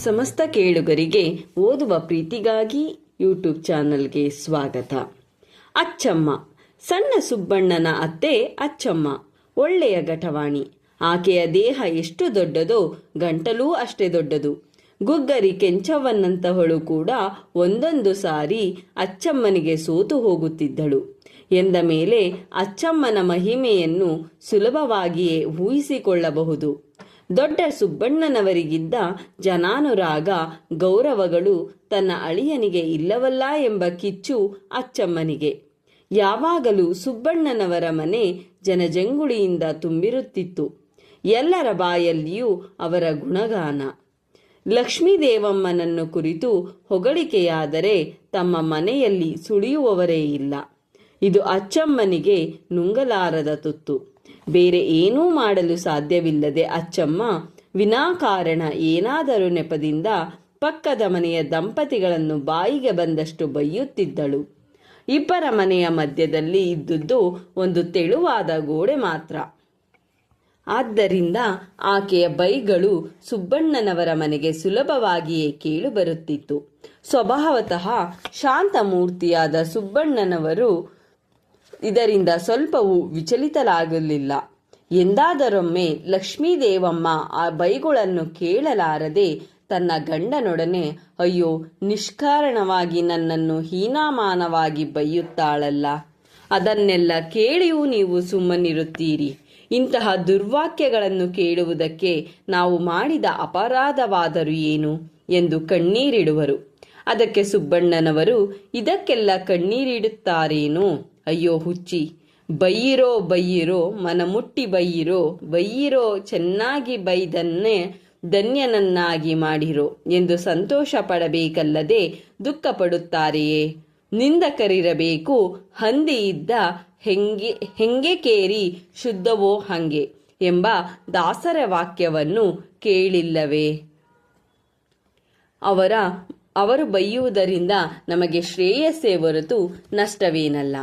ಸಮಸ್ತ ಕೇಳುಗರಿಗೆ ಓದುವ ಪ್ರೀತಿಗಾಗಿ ಯೂಟ್ಯೂಬ್ ಚಾನಲ್ಗೆ ಸ್ವಾಗತ. ಅಚ್ಚಮ್ಮ. ಸಣ್ಣ ಸುಬ್ಬಣ್ಣನ ಅತ್ತೆ ಅಚ್ಚಮ್ಮ ಒಳ್ಳೆಯ ಘಟವಾಣಿ. ಆಕೆಯ ದೇಹ ಎಷ್ಟು ದೊಡ್ಡದೋ ಗಂಟಲೂ ಅಷ್ಟೇ ದೊಡ್ಡದು. ಗುಗ್ಗರಿ ಕೆಂಚವ್ವನಂತಹಳು ಕೂಡ ಒಂದೊಂದು ಸಾರಿ ಅಚ್ಚಮ್ಮನಿಗೆ ಸೋತು ಹೋಗುತ್ತಿದ್ದಳು. ಎಂದ ಮೇಲೆ ಅಚ್ಚಮ್ಮನ ಮಹಿಮೆಯನ್ನು ಸುಲಭವಾಗಿಯೇ ಊಹಿಸಿಕೊಳ್ಳಬಹುದು. ದೊಡ್ಡ ಸುಬ್ಬಣ್ಣನವರಿಗಿದ್ದ ಜನಾನುರಾಗ ಗೌರವಗಳು ತನ್ನ ಅಳಿಯನಿಗೆ ಇಲ್ಲವಲ್ಲ ಎಂಬ ಕಿಚ್ಚು ಅಚ್ಚಮ್ಮನಿಗೆ. ಯಾವಾಗಲೂ ಸುಬ್ಬಣ್ಣನವರ ಮನೆ ಜನಜಂಗುಳಿಯಿಂದ ತುಂಬಿರುತ್ತಿತ್ತು. ಎಲ್ಲರ ಬಾಯಲ್ಲಿಯೂ ಅವರ ಗುಣಗಾನ. ಲಕ್ಷ್ಮೀದೇವಮ್ಮನನ್ನು ಕುರಿತು ಹೊಗಳಿಕೆಯಾದರೆ ತಮ್ಮ ಮನೆಯಲ್ಲಿ ಸುಳಿಯುವವರೇ ಇಲ್ಲ. ಇದು ಅಚ್ಚಮ್ಮನಿಗೆ ನುಂಗಲಾರದ ತುತ್ತು. ಬೇರೆ ಏನೂ ಮಾಡಲು ಸಾಧ್ಯವಿಲ್ಲದೆ ಅಚ್ಚಮ್ಮ ವಿನಾಕಾರಣ ಏನಾದರೂ ನೆಪದಿಂದ ಪಕ್ಕದ ಮನೆಯ ದಂಪತಿಗಳನ್ನು ಬಾಯಿಗೆ ಬಂದಷ್ಟು ಬೈಯುತ್ತಿದ್ದಳು. ಇಬ್ಬರ ಮನೆಯ ಮಧ್ಯದಲ್ಲಿ ಇದ್ದುದು ಒಂದು ತೆಳುವಾದ ಗೋಡೆ ಮಾತ್ರ. ಆದ್ದರಿಂದ ಆಕೆಯ ಬೈಗಳು ಸುಬ್ಬಣ್ಣನವರ ಮನೆಗೆ ಸುಲಭವಾಗಿಯೇ ಕೇಳಿಬರುತ್ತಿತ್ತು. ಸ್ವಭಾವತಃ ಶಾಂತಮೂರ್ತಿಯಾದ ಸುಬ್ಬಣ್ಣನವರು ಇದರಿಂದ ಸ್ವಲ್ಪವೂ ವಿಚಲಿತರಾಗಲಿಲ್ಲ. ಎಂದಾದರೊಮ್ಮೆ ಲಕ್ಷ್ಮೀದೇವಮ್ಮ ಆ ಬೈಗುಳನ್ನು ಕೇಳಲಾರದೆ ತನ್ನ ಗಂಡನೊಡನೆ, ಅಯ್ಯೋ, ನಿಷ್ಕಾರಣವಾಗಿ ನನ್ನನ್ನು ಹೀನಾಮಾನವಾಗಿ ಬೈಯುತ್ತಾಳಲ್ಲ, ಅದನ್ನೆಲ್ಲ ಕೇಳಿಯೂ ನೀವು ಸುಮ್ಮನಿರುತ್ತೀರಿ. ಇಂತಹ ದುರ್ವಾಕ್ಯಗಳನ್ನು ಕೇಳುವುದಕ್ಕೆ ನಾವು ಮಾಡಿದ ಅಪರಾಧವಾದರೂ ಏನು ಎಂದು ಕಣ್ಣೀರಿಡುವರು. ಅದಕ್ಕೆ ಸುಬ್ಬಣ್ಣನವರು, ಇದಕ್ಕೆಲ್ಲ ಕಣ್ಣೀರಿಡುತ್ತಾರೇನೋ? ಅಯ್ಯೋ ಹುಚ್ಚಿ, ಬೈಯಿರೋ ಬೈಯಿರೋ, ಮನಮುಟ್ಟಿ ಬೈಯಿರೋ ಬೈಯಿರೋ, ಚೆನ್ನಾಗಿ ಬೈದನ್ನೇ ಧನ್ಯನನ್ನಾಗಿ ಮಾಡಿರೋ ಎಂದು ಸಂತೋಷ ಪಡಬೇಕಲ್ಲದೆ ದುಃಖ ಪಡುತ್ತಾರೆಯೇ? ನಿಂದಕರಿರಬೇಕು, ಹಂದಿ ಇದ್ದ ಹೆಂಗೆ ಕೇರಿ ಶುದ್ಧವೋ ಹಂಗೆ ಎಂಬ ದಾಸರ ವಾಕ್ಯವನ್ನು ಕೇಳಿಲ್ಲವೇ? ಅವರು ಬೈಯುವುದರಿಂದ ನಮಗೆ ಶ್ರೇಯಸ್ಸೇ ಹೊರತು ನಷ್ಟವೇನಲ್ಲ.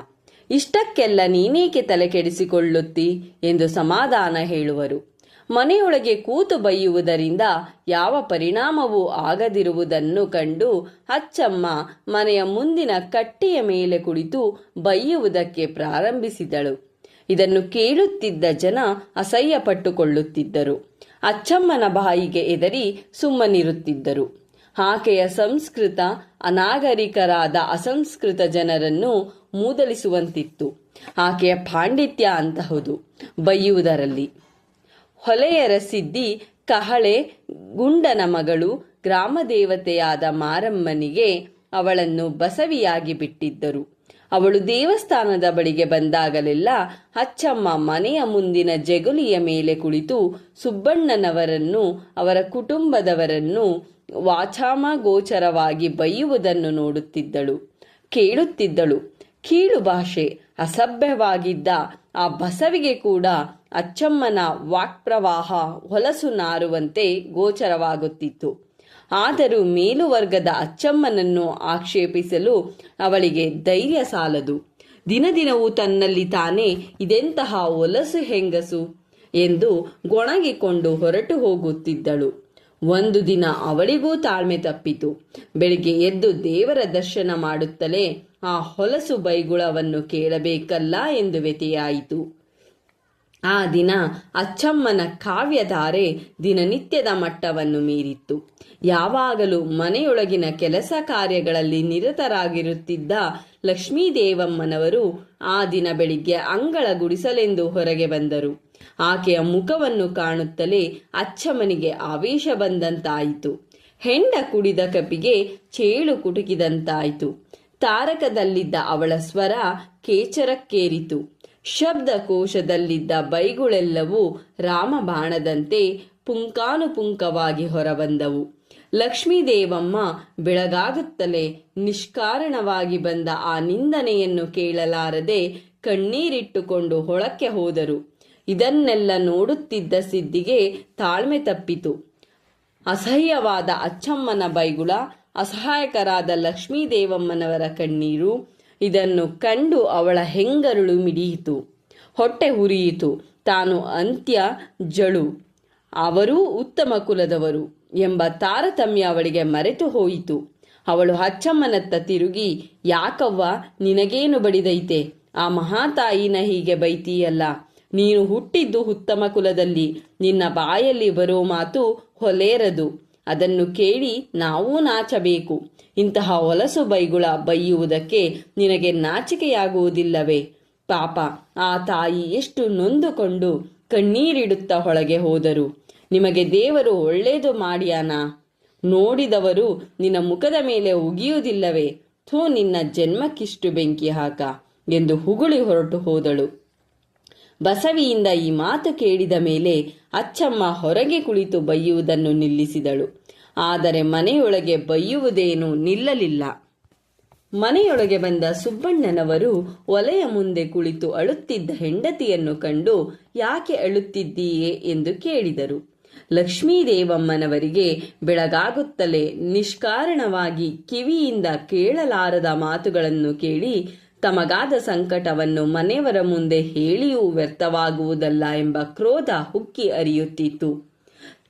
ಇಷ್ಟಕ್ಕೆಲ್ಲ ನೀನೇಕೆ ತಲೆ ಕೆಡಿಸಿಕೊಳ್ಳುತ್ತಿ ಎಂದು ಸಮಾಧಾನ ಹೇಳುವರು. ಮನೆಯೊಳಗೆ ಕೂತು ಬೈಯುವುದರಿಂದ ಯಾವ ಪರಿಣಾಮವೂ ಆಗದಿರುವುದನ್ನು ಕಂಡು ಅಚ್ಚಮ್ಮ ಮನೆಯ ಮುಂದಿನ ಕಟ್ಟೆಯ ಮೇಲೆ ಕುಳಿತು ಬೈಯುವುದಕ್ಕೆ ಪ್ರಾರಂಭಿಸಿದಳು. ಇದನ್ನು ಕೇಳುತ್ತಿದ್ದ ಜನ ಅಸಹ್ಯ ಪಟ್ಟುಕೊಳ್ಳುತ್ತಿದ್ದರು. ಅಚ್ಚಮ್ಮನ ಬಾಯಿಗೆ ಎದರಿ ಸುಮ್ಮನಿರುತ್ತಿದ್ದರು. ಆಕೆಯ ಸಂಸ್ಕೃತ ಅನಾಗರಿಕರಾದ ಅಸಂಸ್ಕೃತ ಜನರನ್ನು ಮೂದಲಿಸುವಂತಿತ್ತು. ಆಕೆಯ ಪಾಂಡಿತ್ಯ ಅಂತಹುದು ಬೈಯುವುದರಲ್ಲಿ. ಹೊಲೆಯರ ಸಿದ್ಧಿ ಕಹಳೆ ಗುಂಡನ ಮಗಳು ಗ್ರಾಮ ದೇವತೆಯಾದ ಮಾರಮ್ಮನಿಗೆ ಅವಳನ್ನು ಬಸವಿಯಾಗಿ ಬಿಟ್ಟಿದ್ದರು. ಅವಳು ದೇವಸ್ಥಾನದ ಬಳಿಗೆ ಬಂದಾಗಲೆಲ್ಲ ಅಚ್ಚಮ್ಮ ಮನೆಯ ಮುಂದಿನ ಜಗುಲಿಯ ಮೇಲೆ ಕುಳಿತು ಸುಬ್ಬಣ್ಣನವರನ್ನು ಅವರ ಕುಟುಂಬದವರನ್ನು ವಾಚಾಮಗೋಚರವಾಗಿ ಬೈಯುವುದನ್ನು ನೋಡುತ್ತಿದ್ದಳು, ಕೇಳುತ್ತಿದ್ದಳು. ಕೀಳು ಭಾಷೆ ಅಸಭ್ಯವಾಗಿದ್ದ ಆ ಬಸವಿಗೆ ಕೂಡ ಅಚ್ಚಮ್ಮನ ವಾಕ್ಪ್ರವಾಹ ಹೊಲಸು ನಾರುವಂತೆ ಗೋಚರವಾಗುತ್ತಿತ್ತು. ಆದರೂ ಮೇಲುವರ್ಗದ ಅಚ್ಚಮ್ಮನನ್ನು ಆಕ್ಷೇಪಿಸಲು ಅವಳಿಗೆ ಧೈರ್ಯ ಸಾಲದು. ದಿನದಿನವೂ ತನ್ನಲ್ಲಿ ತಾನೇ ಇದೆಂತಹ ಹೊಲಸು ಹೆಂಗಸು ಎಂದು ಗೊಣಗಿಕೊಂಡು ಹೊರಟು ಹೋಗುತ್ತಿದ್ದಳು. ಒಂದು ದಿನ ಅವಳಿಗೂ ತಾಳ್ಮೆ ತಪ್ಪಿತು. ಬೆಳಿಗ್ಗೆ ಎದ್ದು ದೇವರ ದರ್ಶನ ಮಾಡುತ್ತಲೇ ಆ ಹೊಲಸು ಬೈಗುಳವನ್ನು ಕೇಳಬೇಕಲ್ಲ ಎಂದು ವ್ಯಥೆಯಾಯಿತು. ಆ ದಿನ ಅಚ್ಚಮ್ಮನ ಕಾವ್ಯಧಾರೆ ದಿನನಿತ್ಯದ ಮಟ್ಟವನ್ನು ಮೀರಿತ್ತು. ಯಾವಾಗಲೂ ಮನೆಯೊಳಗಿನ ಕೆಲಸ ಕಾರ್ಯಗಳಲ್ಲಿ ನಿರತರಾಗಿರುತ್ತಿದ್ದ ಲಕ್ಷ್ಮೀದೇವಮ್ಮನವರು ಆ ದಿನ ಬೆಳಿಗ್ಗೆ ಅಂಗಳ ಗುಡಿಸಲೆಂದು ಹೊರಗೆ ಬಂದರು. ಆಕೆಯ ಮುಖವನ್ನು ಕಾಣುತ್ತಲೇ ಅಚ್ಚಮ್ಮನಿಗೆ ಆವೇಶ ಬಂದಂತಾಯಿತು. ಹೆಂಡ ಕುಡಿದ ಕಪಿಗೆ ಚೇಳು ಕುಟುಕಿದಂತಾಯಿತು. ತಾರಕದಲ್ಲಿದ್ದ ಅವಳ ಸ್ವರ ಕೇಚರಕ್ಕೇರಿತು. ಶಬ್ದಕೋಶದಲ್ಲಿದ್ದ ಬೈಗುಳೆಲ್ಲವೂ ರಾಮಬಾಣದಂತೆ ಪುಂಕಾನುಪುಂಕವಾಗಿ ಹೊರಬಂದವು. ಲಕ್ಷ್ಮೀದೇವಮ್ಮ ಬೆಳಗಾಗುತ್ತಲೇ ನಿಷ್ಕಾರಣವಾಗಿ ಬಂದ ಆ ನಿಂದನೆಯನ್ನು ಕೇಳಲಾರದೆ ಕಣ್ಣೀರಿಟ್ಟುಕೊಂಡು ಹೊಳಕ್ಕೆ ಹೋದರು. ಇದನ್ನೆಲ್ಲ ನೋಡುತ್ತಿದ್ದ ಸಿದ್ಧಿಗೆ ತಾಳ್ಮೆ ತಪ್ಪಿತು. ಅಸಹ್ಯವಾದ ಅಚ್ಚಮ್ಮನ ಬೈಗುಳ, ಅಸಹಾಯಕರಾದ ಲಕ್ಷ್ಮೀದೇವಮ್ಮನವರ ಕಣ್ಣೀರು, ಇದನ್ನು ಕಂಡು ಅವಳ ಹೆಂಗರುಳು ಮಿಡಿಯಿತು, ಹೊಟ್ಟೆ ಉರಿಯಿತು. ತಾನು ಅಂತ್ಯ ಜಳು, ಅವರೂ ಉತ್ತಮ ಕುಲದವರು ಎಂಬ ತಾರತಮ್ಯ ಅವಳಿಗೆ ಮರೆತು ಹೋಯಿತು. ಅವಳು ಅಚ್ಚಮ್ಮನತ್ತ ತಿರುಗಿ, ಯಾಕವ್ವ, ನಿನಗೇನು ಬಡಿದೈತೆ? ಆ ಮಹಾತಾಯಿನ ಹೀಗೆ ಬೈತೀಯಲ್ಲ? ನೀನು ಹುಟ್ಟಿದ್ದು ಉತ್ತಮ ಕುಲದಲ್ಲಿ, ನಿನ್ನ ಬಾಯಲ್ಲಿ ಬರೋ ಮಾತು ಹೊಲೇರದು. ಅದನ್ನು ಕೇಳಿ ನಾವೂ ನಾಚಬೇಕು. ಇಂತಹ ಹೊಲಸು ಬೈಗುಳ ಬೈಯುವುದಕ್ಕೆ ನಿನಗೆ ನಾಚಿಕೆಯಾಗುವುದಿಲ್ಲವೇ? ಪಾಪ, ಆ ತಾಯಿ ಎಷ್ಟು ನೊಂದುಕೊಂಡು ಕಣ್ಣೀರಿಡುತ್ತಾ ಒಳಗೆ ಹೋದರು. ನಿಮಗೆ ದೇವರು ಒಳ್ಳೇದು ಮಾಡ್ಯಾನ? ನೋಡಿದವರು ನಿನ್ನ ಮುಖದ ಮೇಲೆ ಉಗಿಯುವುದಿಲ್ಲವೇ? ಥೂ, ನಿನ್ನ ಜನ್ಮಕ್ಕಿಷ್ಟು ಬೆಂಕಿ ಹಾಕ ಎಂದು ಹುಗುಳಿ ಹೊರಟು ಹೋದಳು. ಬಸವಿಯಿಂದ ಈ ಮಾತು ಕೇಳಿದ ಮೇಲೆ ಅಚ್ಚಮ್ಮ ಹೊರಗೆ ಕುಳಿತು ಬೈಯುವುದನ್ನು ನಿಲ್ಲಿಸಿದಳು. ಆದರೆ ಮನೆಯೊಳಗೆ ಬೈಯುವುದೇನೂ ನಿಲ್ಲಲಿಲ್ಲ. ಮನೆಯೊಳಗೆ ಬಂದ ಸುಬ್ಬಣ್ಣನವರು ಒಲೆಯ ಮುಂದೆ ಕುಳಿತು ಅಳುತ್ತಿದ್ದ ಹೆಂಡತಿಯನ್ನು ಕಂಡು, ಯಾಕೆ ಅಳುತ್ತಿದ್ದೀಯೆ ಎಂದು ಕೇಳಿದರು. ಲಕ್ಷ್ಮೀದೇವಮ್ಮನವರಿಗೆ ಬೆಳಗಾಗುತ್ತಲೇ ನಿಷ್ಕಾರಣವಾಗಿ ಕಿವಿಯಿಂದ ಕೇಳಲಾರದ ಮಾತುಗಳನ್ನು ಕೇಳಿ ತಮಗಾದ ಸಂಕಟವನ್ನು ಮನೆಯವರ ಮುಂದೆ ಹೇಳಿಯೂ ವ್ಯರ್ಥವಾಗುವುದಲ್ಲ ಎಂಬ ಕ್ರೋಧ ಉಕ್ಕಿ ಹರಿಯುತ್ತಿತ್ತು.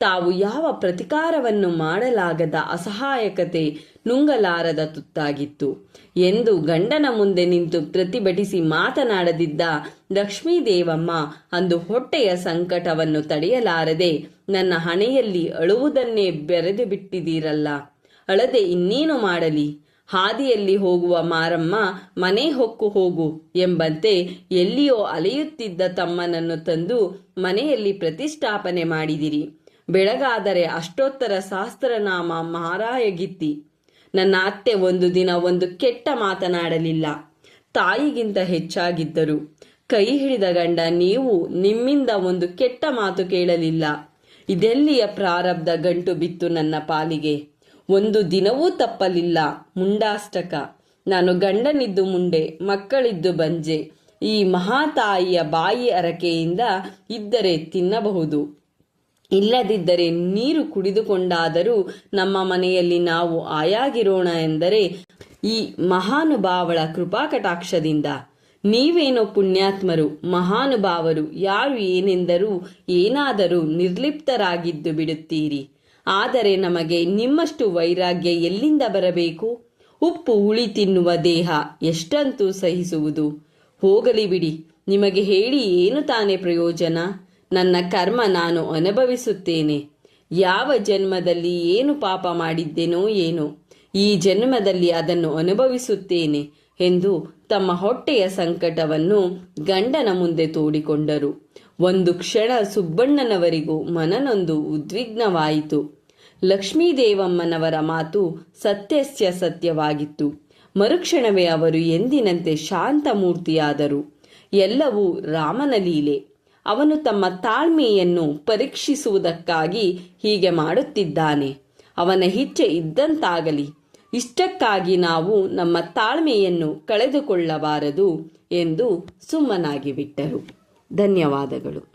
ತಾವು ಯಾವ ಪ್ರತಿಕಾರವನ್ನು ಮಾಡಲಾಗದ ಅಸಹಾಯಕತೆ ನುಂಗಲಾರದ ತುತ್ತಾಗಿತ್ತು ಎಂದು ಗಂಡನ ಮುಂದೆ ನಿಂತು ಪ್ರತಿಭಟಿಸಿ ಮಾತನಾಡದಿದ್ದ ಲಕ್ಷ್ಮೀದೇವಮ್ಮ ಅಂದು ಹೊಟ್ಟೆಯ ಸಂಕಟವನ್ನು ತಡೆಯಲಾರದೆ, ನನ್ನ ಹಣೆಯಲ್ಲಿ ಅಳುವುದನ್ನೇ ಬೆರೆದು ಬಿಟ್ಟಿದ್ದೀರಲ್ಲ, ಅಳದೆ ಇನ್ನೇನು ಮಾಡಲಿ? ಹಾದಿಯಲ್ಲಿ ಹೋಗುವ ಮಾರಮ್ಮ ಮನೆ ಹೊಕ್ಕು ಹೋಗು ಎಂಬಂತೆ ಎಲ್ಲಿಯೋ ಅಲೆಯುತ್ತಿದ್ದ ತಮ್ಮನನ್ನು ತಂದು ಮನೆಯಲ್ಲಿ ಪ್ರತಿಷ್ಠಾಪನೆ ಮಾಡಿದಿರಿ. ಬೆಳಗಾದರೆ ಅಷ್ಟೋತ್ತರ ಸಹಸ್ರನಾಮ ಮಾರಾಯಗಿತ್ತಿ. ನನ್ನ ಅತ್ತೆ ಒಂದು ದಿನ ಒಂದು ಕೆಟ್ಟ ಮಾತನಾಡಲಿಲ್ಲ. ತಾಯಿಗಿಂತ ಹೆಚ್ಚಾಗಿದ್ದರು. ಕೈ ಹಿಡಿದ ಗಂಡ ನೀವು ನಿಮ್ಮಿಂದ ಒಂದು ಕೆಟ್ಟ ಮಾತು ಕೇಳಲಿಲ್ಲ. ಇದೆಲ್ಲಿಯ ಪ್ರಾರಬ್ಧ ಗಂಟು ಬಿತ್ತು ನನ್ನ ಪಾಲಿಗೆ? ಒಂದು ದಿನವೂ ತಪ್ಪಲಿಲ್ಲ. ಮುಂಡಾಷ್ಟಕ. ನಾನು ಗಂಡನಿದ್ದು ಮುಂಡೆ, ಮಕ್ಕಳಿದ್ದು ಬಂಜೆ. ಈ ಮಹಾತಾಯಿಯ ಬಾಯಿ ಅರಕೆಯಿಂದ ಇದ್ದರೆ ತಿನ್ನಬಹುದು, ಇಲ್ಲದಿದ್ದರೆ ನೀರು ಕುಡಿದುಕೊಂಡಾದರೂ ನಮ್ಮ ಮನೆಯಲ್ಲಿ ನಾವು ಆಯಾಗಿರೋಣ ಎಂದರೆ ಈ ಮಹಾನುಭಾವಳ ಕೃಪಾಕಟಾಕ್ಷದಿಂದ. ನೀವೇನೋ ಪುಣ್ಯಾತ್ಮರು, ಮಹಾನುಭಾವರು, ಯಾರು ಏನೆಂದರೂ ಏನಾದರೂ ನಿರ್ಲಿಪ್ತರಾಗಿದ್ದು ಬಿಡುತ್ತೀರಿ. ಆದರೆ ನಮಗೆ ನಿಮ್ಮಷ್ಟು ವೈರಾಗ್ಯ ಎಲ್ಲಿಂದ ಬರಬೇಕು? ಉಪ್ಪು ಹುಳಿ ತಿನ್ನುವ ದೇಹ ಎಷ್ಟಂತೂ ಸಹಿಸುವುದು? ಹೋಗಲಿ ಬಿಡಿ, ನಿಮಗೆ ಹೇಳಿ ಏನು ತಾನೇ ಪ್ರಯೋಜನ? ನನ್ನ ಕರ್ಮ ನಾನು ಅನುಭವಿಸುತ್ತೇನೆ. ಯಾವ ಜನ್ಮದಲ್ಲಿ ಏನು ಪಾಪ ಮಾಡಿದ್ದೇನೋ ಏನೋ, ಈ ಜನ್ಮದಲ್ಲಿ ಅದನ್ನು ಅನುಭವಿಸುತ್ತೇನೆ ಎಂದು ತಮ್ಮ ಹೊಟ್ಟೆಯ ಸಂಕಟವನ್ನು ಗಂಡನ ಮುಂದೆ ತೋಡಿಕೊಂಡರು. ಒಂದು ಕ್ಷಣ ಸುಬ್ಬಣ್ಣನವರಿಗೂ ಮನನೊಂದು ಉದ್ವಿಗ್ನವಾಯಿತು. ಲಕ್ಷ್ಮೀದೇವಮ್ಮನವರ ಮಾತು ಸತ್ಯಸ್ಯ ಸತ್ಯವಾಗಿತ್ತು. ಮರುಕ್ಷಣವೇ ಅವರು ಎಂದಿನಂತೆ ಶಾಂತಮೂರ್ತಿಯಾದರು. ಎಲ್ಲವೂ ರಾಮನ ಲೀಲೆ. ಅವನು ತಮ್ಮ ತಾಳ್ಮೆಯನ್ನು ಪರೀಕ್ಷಿಸುವುದಕ್ಕಾಗಿ ಹೀಗೆ ಮಾಡುತ್ತಿದ್ದಾನೆ. ಅವನ ಇಚ್ಛೆ ಇದ್ದಂತಾಗಲಿ. ಇಷ್ಟಕ್ಕಾಗಿ ನಾವು ನಮ್ಮ ತಾಳ್ಮೆಯನ್ನು ಕಳೆದುಕೊಳ್ಳಬಾರದು ಎಂದು ಸುಮ್ಮನಾಗಿ ಬಿಟ್ಟರು. ಧನ್ಯವಾದಗಳು.